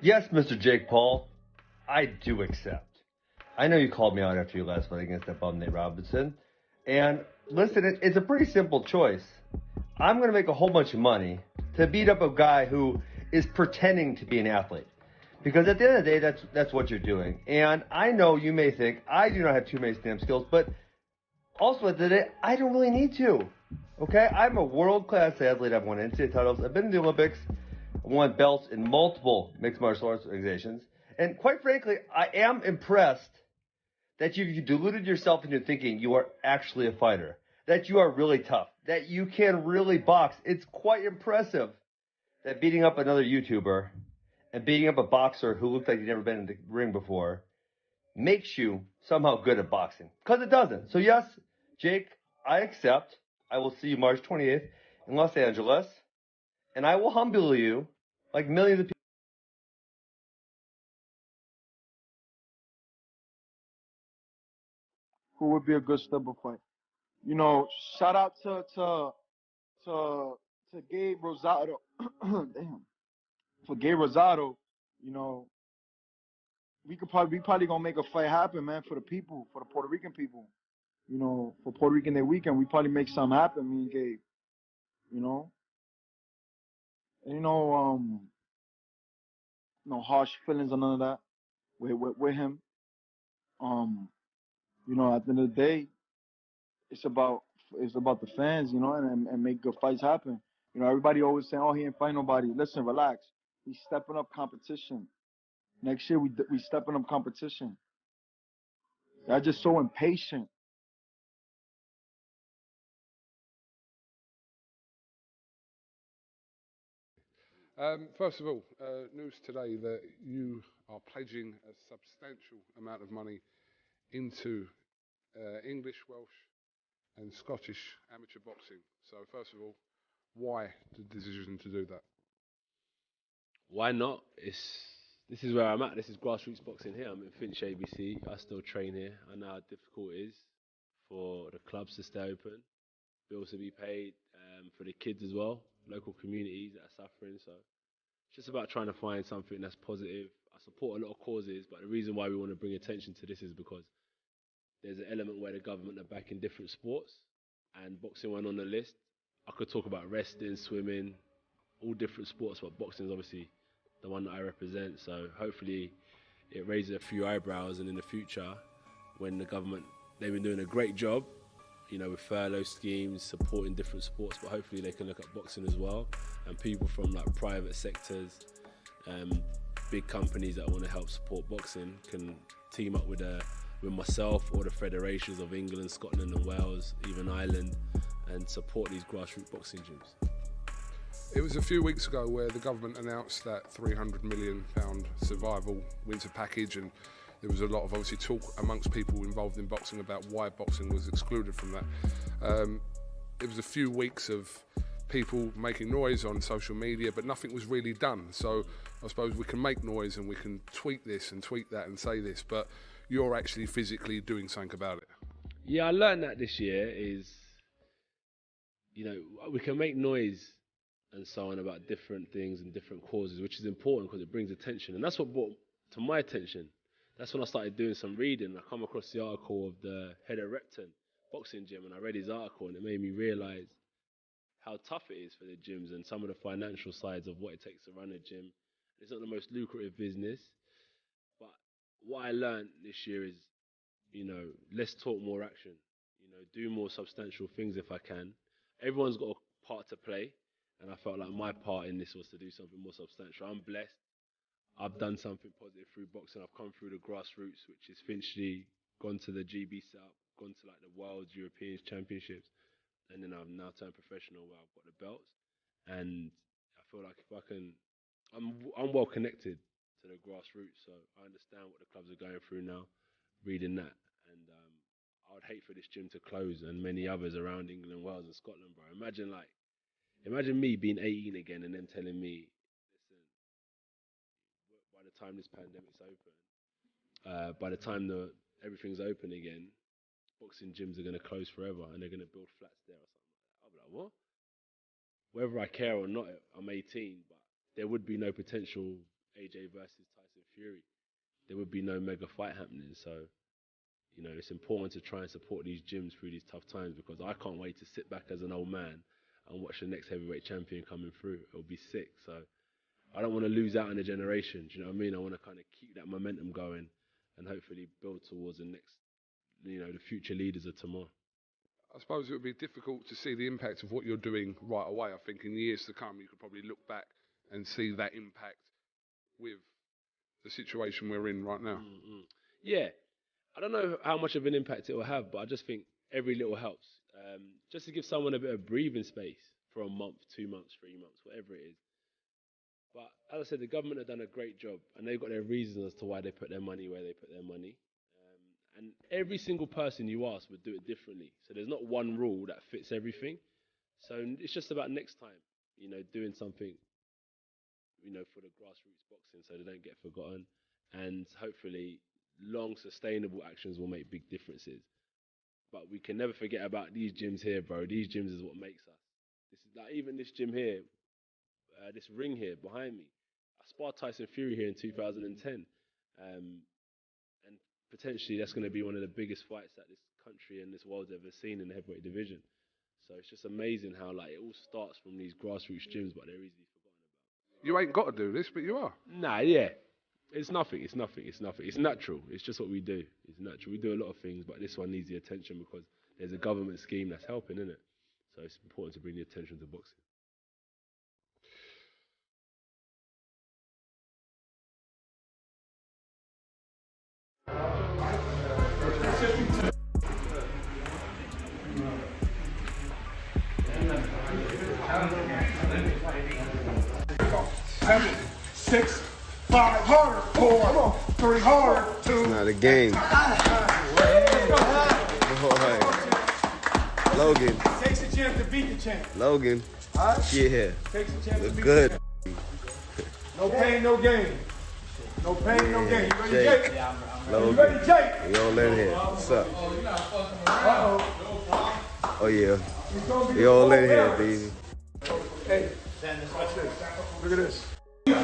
Yes, Mr. Jake Paul, I do accept. I know you called me out after your last fight against that bum Nate Robinson. And listen, it's a pretty simple choice. I'm going to make a whole bunch of money to beat up a guy who is pretending to be an athlete. Because at the end of the day, that's what you're doing. And I know you may think I do not have too many stamp skills, but also at the end of the day, I don't really need to. Okay? I'm a world-class athlete. I've won NCAA titles. I've been in the Olympics. I've won belts in multiple mixed martial arts organizations. And quite frankly, I am impressed that you deluded yourself into thinking you are actually a fighter, that you are really tough, that you can really box. It's quite impressive that beating up another YouTuber and beating up a boxer who looked like he'd never been in the ring before makes you somehow good at boxing. Because it doesn't. So yes, Jake, I accept. I will see you March 28th in Los Angeles, and I will humble you like millions of people. Who would be a good stepper fight? You know, shout out to to Gabe Rosado. Damn. For Gabe Rosado, you know, we probably gonna make a fight happen, man, for the people, for the Puerto Rican people. You know, for Puerto Rican Day weekend, we probably make something happen, me and Gabe. You know, and no harsh feelings or none of that with him. Um, you know, at the end of the day, it's about it's about the fans, you know, and make good fights happen. You know, everybody always saying, "Oh, he ain't fight nobody." Listen, relax. He's stepping up competition. Next year, we stepping up competition. Y'all just so impatient. First of all, news today that you are pledging a substantial amount of money into English, Welsh, and Scottish amateur boxing. So, first of all, why the decision to do that? Why not? This is where I'm at. This is grassroots boxing here. I'm in Finch ABC. I still train here. I know how difficult it is for the clubs to stay open, bills to be paid, for the kids as well, local communities that are suffering. So it's just about trying to find something that's positive. I support a lot of causes, but the reason why we want to bring attention to this is because there's an element where the government are backing different sports, and boxing went on the list. I could talk about wrestling, swimming, all different sports, but boxing is obviously the one that I represent. So hopefully it raises a few eyebrows, and in the future, when the government, they've been doing a great job, you know, with furlough schemes, supporting different sports, but hopefully they can look at boxing as well, and people from like private sectors, um, big companies that want to help support boxing can team up with myself or the federations of England, Scotland and Wales, even Ireland, and support these grassroots boxing gyms. It was a few weeks ago where the government announced that £300 million survival winter package, and there was a lot of obviously talk amongst people involved in boxing about why boxing was excluded from that. It was a few weeks of people making noise on social media, but nothing was really done. So I suppose we can make noise and we can tweet this and tweet that and say this, but you're actually physically doing something about it. Yeah, I learned that this year is, you know, we can make noise and so on about different things and different causes, which is important because it brings attention. And that's what brought to my attention. That's when I started doing some reading. I come across the article of the head of Repton boxing gym, and I read his article, and it made me realize how tough it is for the gyms and some of the financial sides of what it takes to run a gym. It's not the most lucrative business, but what I learned this year is, you know, less talk, more action. You know, do more substantial things if I can. Everyone's got a part to play, and I felt like my part in this was to do something more substantial. I'm blessed. I've done something positive through boxing. I've come through the grassroots, which is Finchley, gone to the GB South, gone to like the World European Championships, and then I've now turned professional where I've got the belts. And I feel like if I can, I'm well connected to the grassroots, so I understand what the clubs are going through now. Reading that, and I would hate for this gym to close and many others around England, Wales, and Scotland, bro. Imagine me being 18 again and them telling me, listen, by the time this pandemic's open, by the time everything's open again, boxing gyms are going to close forever and they're going to build flats there or something like that. I'll be like, what? Whether I care or not, I'm 18, but there would be no potential AJ versus Tyson Fury, there would be no mega fight happening. So, you know, it's important to try and support these gyms through these tough times, because I can't wait to sit back as an old man and watch the next heavyweight champion coming through. It'll be sick. So I don't want to lose out on a generation. Do you know what I mean? I want to kind of keep that momentum going and hopefully build towards the next, you know, the future leaders of tomorrow. I suppose it would be difficult to see the impact of what you're doing right away. I think in the years to come, you could probably look back and see that impact with the situation we're in right now. Mm-hmm. Yeah. I don't know how much of an impact it will have, but I just think every little helps. Just to give someone a bit of breathing space for a month, 2 months, 3 months, whatever it is. But as I said, the government have done a great job, and they've got their reasons as to why they put their money where they put their money. And every single person you ask would do it differently. So there's not one rule that fits everything. So it's just about next time, you know, doing something, you know, for the grassroots boxing so they don't get forgotten. And hopefully long, sustainable actions will make big differences. But we can never forget about these gyms here, bro. These gyms is what makes us. This is like even this gym here, this ring here behind me. I sparred Tyson Fury here in 2010. And potentially that's going to be one of the biggest fights that this country and this world's ever seen in the heavyweight division. So it's just amazing how like it all starts from these grassroots gyms, but they're easily forgotten about. You ain't got to do this, but you are. Nah, yeah. It's nothing. It's natural. It's just what we do. It's natural. We do a lot of things, but this one needs the attention because there's a government scheme that's helping, isn't it? So it's important to bring the attention to boxing. Seven, 6, 5, harder, 4, 3, harder, 2. It's not a game. Boy. Logan. Takes a champ to beat the champ. Logan. Huh? Yeah. Takes a champ to Look beat good. the champ. No pain, no gain. No pain, no gain. You ready, Jake. Jake? Logan. You ready, Jake? We all in here. What's up? Uh-oh. Oh, yeah. We all in here, baby. Hey, look at this. Jake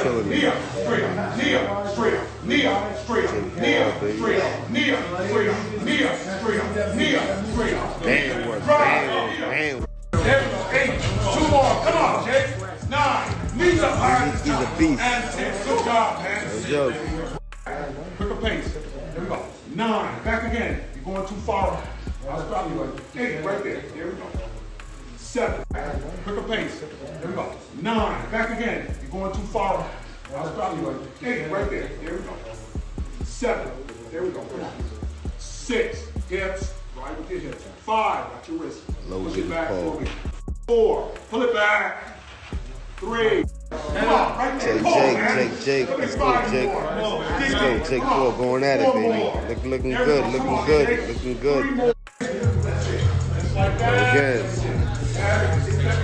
killing me. Damn work. Damn. 8, 2 more. Come on, Jake. 9. Knees up high. He's a beast. And 10. Good job, man. No joke. Quicker pace. There we go. 9. Back again. You're going too far. I'll stop you. 8. Right there. There we go. 7. Quicker pace. There we go. 9. Back again. You're going too far. I'll stop you. 8. Right there. There we go. 7. There we go. 6. Hips. Right with your hips. 5. Got your wrist. Push it back. 4. Pull it back. 3. Come on. Right there. Jake. Let's go, Jake. Let's go. Jake 4 going at it, baby. Looking good.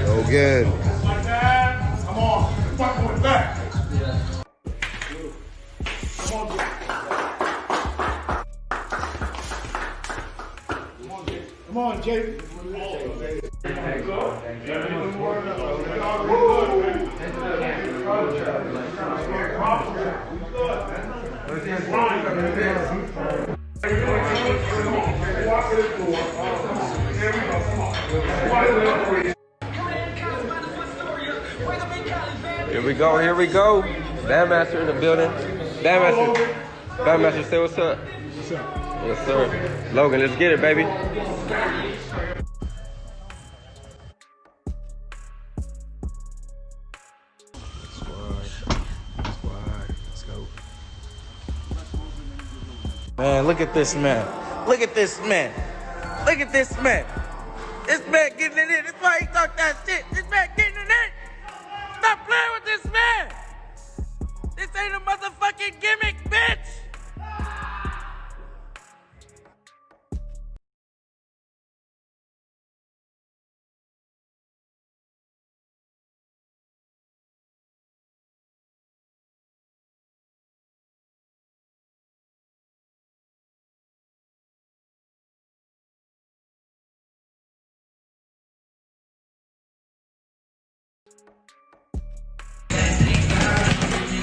Logan. Like that. Come on. Fuck going back. Come on, Jake. Come on, Jake. Here we go. Bandmaster in the building. Bandmaster, say what's up. What's up? Yes, sir. Logan, let's get it, baby. Let's go. Man, look at this man. Look at this man. Look at this man. This man getting it in. That's why he talk that shit. This man getting it in. Stop playing with this man. This ain't a motherfucking gimmick, bitch.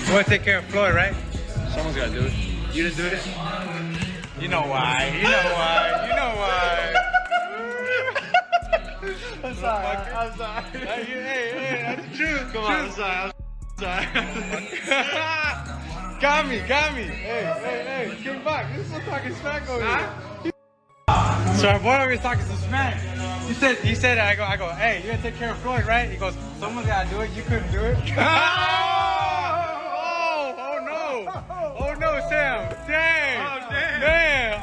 You want to take care of Floyd, right? Someone's got to do it. You didn't do it? You know why. You know why. You know why. I'm sorry. I'm sorry. Hey, that's the truth. Come on, I'm sorry. Got me. Hey, came back. This is talking smack over here. So our boy over here talking some smack. He said, I go, hey, you gotta take care of Floyd, right? He goes, someone's gotta do it. You couldn't do it. Oh no, Sam. Dang. Oh, damn.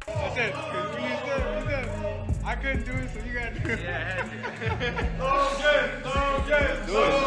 That's it. You said, I couldn't do it, so you gotta do it. Yeah. Okay.